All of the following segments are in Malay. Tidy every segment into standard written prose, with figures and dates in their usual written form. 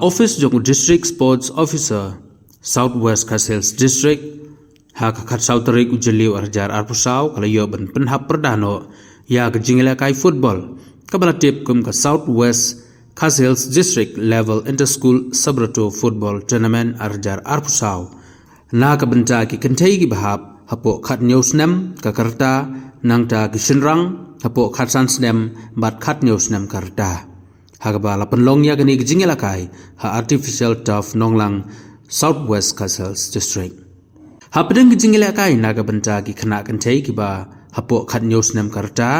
office jong district sports officer Southwest Kasils district ha khat Southrik ujeliu arjar arpusau kalayo ban penhap perdano ya kejingila kai football kabalatip kum ka Southwest Kasils district level interschool sabrato football tournament arjar arpusau na ka benta ki kentai ki bahap hapo khat newsnem ka karta nangta ki shinrang hapo khat sansnem bat khat newsnem karta hagaba la penlong ya gani gijingela kai ha artificial turf nonglang Southwest Kasils district ha pedeng gijingela kai naga benta ki khana kantai ki ba hapo khat newsnem karta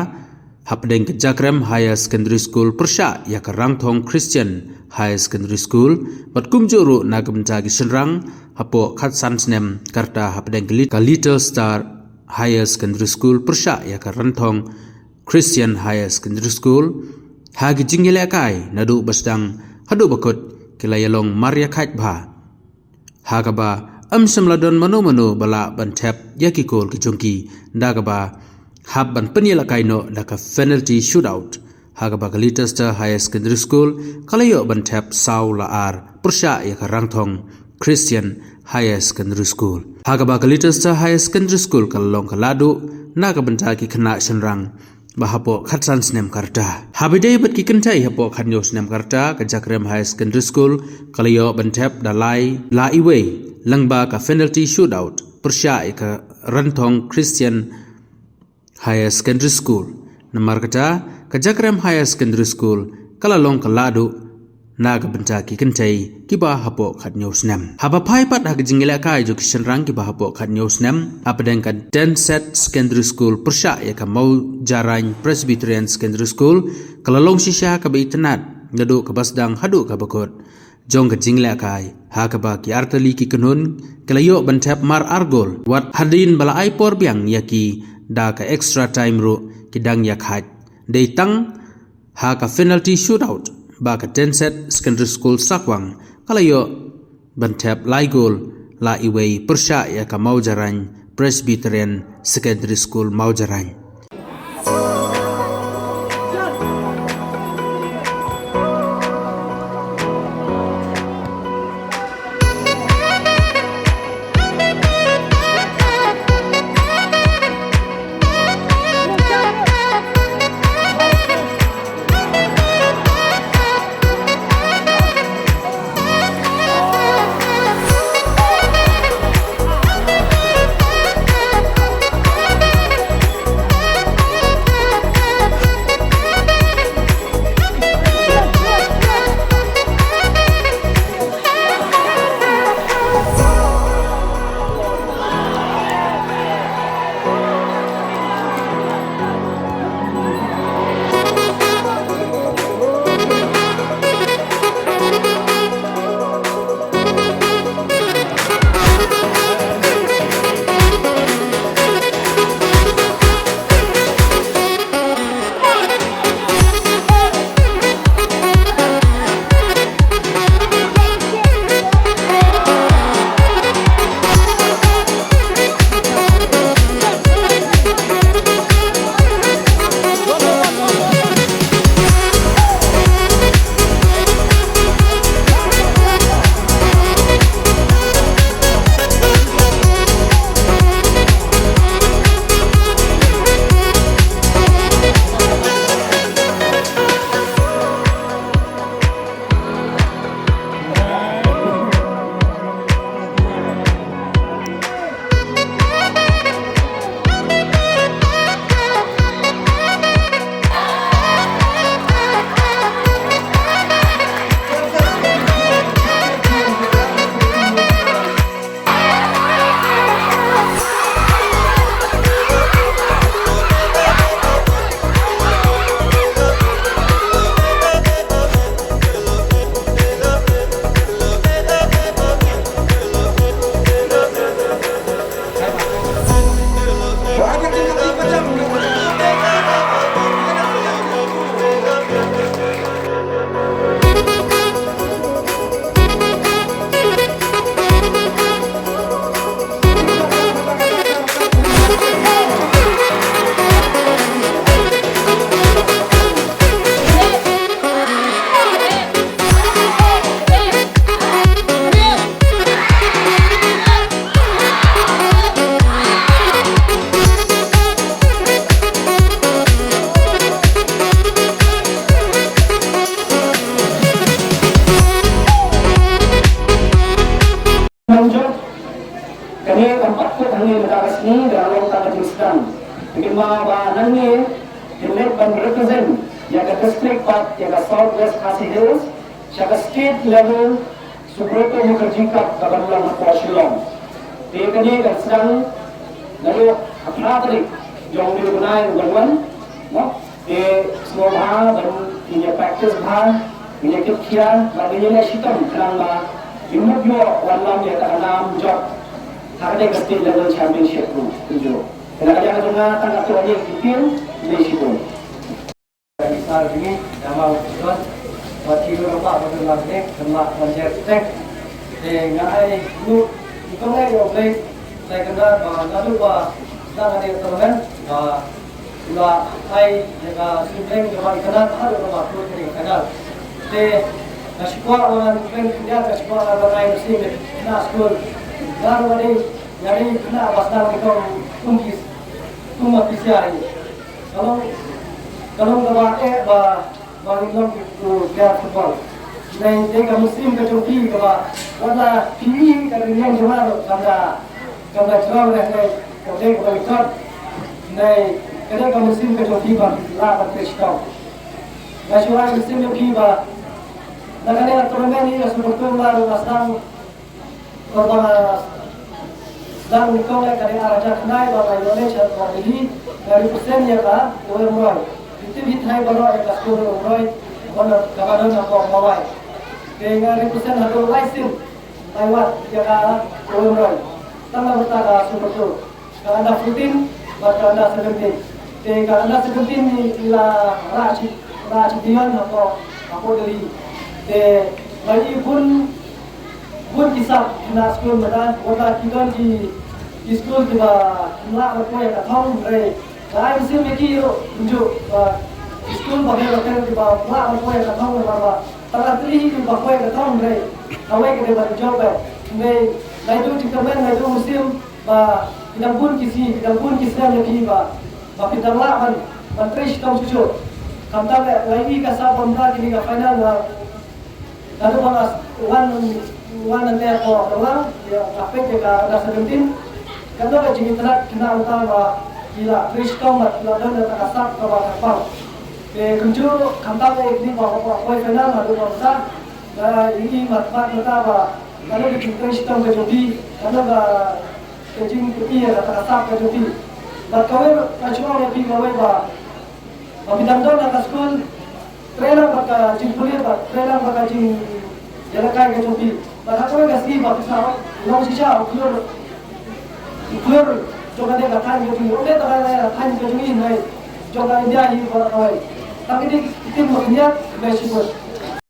ha pedeng Jakrem Higher Secondary School persha ya ka Rangthong Christian High Secondary School bat kumjuru naga benta ki shinrang hapo khat sansnem karta ha pedeng ka Little Star Higher Secondary School persha ya ka Rangthong Christian Higher Secondary School hagi jinggila kai nadu basdang hadu bakut kilayalong Maria kait bha hagaba samladon manu bala bantep yakikol kijungki dagaba hab ban penyela kai no daka penalty shootout hagaba Little Higher Secondary School kalayo bantep saw laar persya yaka Rangthong Christian Higher Secondary School hagaba Little Higher Secondary School kalalong kaladu naga bantaki kena shenrang bahapo khatsan snem karta habidai bat kikentai hapo khanyo snem karta ka Jakrem High Secondary School kalayo bantep dalai la iwe langba ka penalty shootout persya ka Rangthong Christian Higher Secondary School namar kata ka Jakrem Higher Secondary School kalalong kaladu naga bantaki kentai kiba hapo khatnyo snem haba phai pat hag jingila kai jo kishenrang kiba hapo khatnyo snem apadeng ka Denset Secondary School persya ya ka Mau Jarang Presbyterian Secondary School kalalong sisya ka baitanat ngadu ka basdang hadu ka bakot jong ka jingila kai ha ka ba ki artali ki kunun kalayo bantep mar argol wat hadin bala ai por biang yaki da ka extra time ro kidang yakhat deitang ha ka penalty shootout baka Denset Secondary School sakwang kalayo bantep laigol la iway persya ya ka Mau Jarang Presbyterian Secondary School Mau Jarang. Ini keempat foot hangi negara sini dalam tanda Islam. Bagaimana bahan hangi dilet ban represent jaga district part jaga Southwest Khasi Hills, jaga state level Subroto Mukherjee Cup kabarulan Kuala Shillong. Ini dan sedang lalu apratrik yang digunai berwan, no? Semua bahan dan ini practice bahan, ini kian, bagi ini sitam kerana imut yo walam ya tanam job. Ada ke state level championship tu tunjuk. Kalau ada dengan tangga tu aja kecil di situ. Saat ini nama tuan wakil rumah betul lagi sama menjadi dengan lu itu ni boleh saya kena lalu dah ada teman lah ai jaga sumber jaga kena ada rumah tu ni kena sekolah orang kerja sekolah orang mesti kena sekolah baru ada jadi kena pasal itu tungkis tumat siari kalau bawa baru itu biar football dan jika musim kecuali kalau wala pilih kalau yang cuma kalau jual lagi kalau ikut dan kalau musim kecuali lah berkestok nasional musim lebih negara turnamen ini seperti lalu asal korban dan kau dari arah naik bahwa Indonesia ini dari persen ya kan, orang itu hitnai bahwa yang kasih orang mana kawan apa mawai, dengan persen harus license lewat ya kan orang tanpa bertanda seperti kalau anda 14 maka anda 17, kalau anda 17 ni lah rajin dian apa dari lagi pun kisah kena sekolah mana, orang kita di sekolah juga nak apa yang tahu mereka. Saya mesti mikir tunjuk sekolah bagaimana mereka juga nak apa yang tahu mereka. Terlatih juga apa yang tahu mereka. Awak kita berjawab. Mereka itu jika mereka itu musim tidak pun kisah lagi kita lawan menteri tahu cucu. Kata lagi kasar benda ini final lalu balas one nanti aku orang ya apa jika ada 17 kalau ada jenis terat kena utama gila Kristong gila dan ada kasar kalau kapal kunjung kantor ini bawa final lalu bangsa ini matmat utama kalau di Kristong kecuali kalau ada kencing putih ada kasar kecuali dan kau cuma lebih kau bidang atas sekolah trainer baka jingkulir trainer baka jing jalakai kecuali maka kau kasih bapa sama long sisa ukur jokan dia katakan kecuali oleh tak ada tanya kecuali naik jokan dia ini kalau kau tapi di tim maknya masih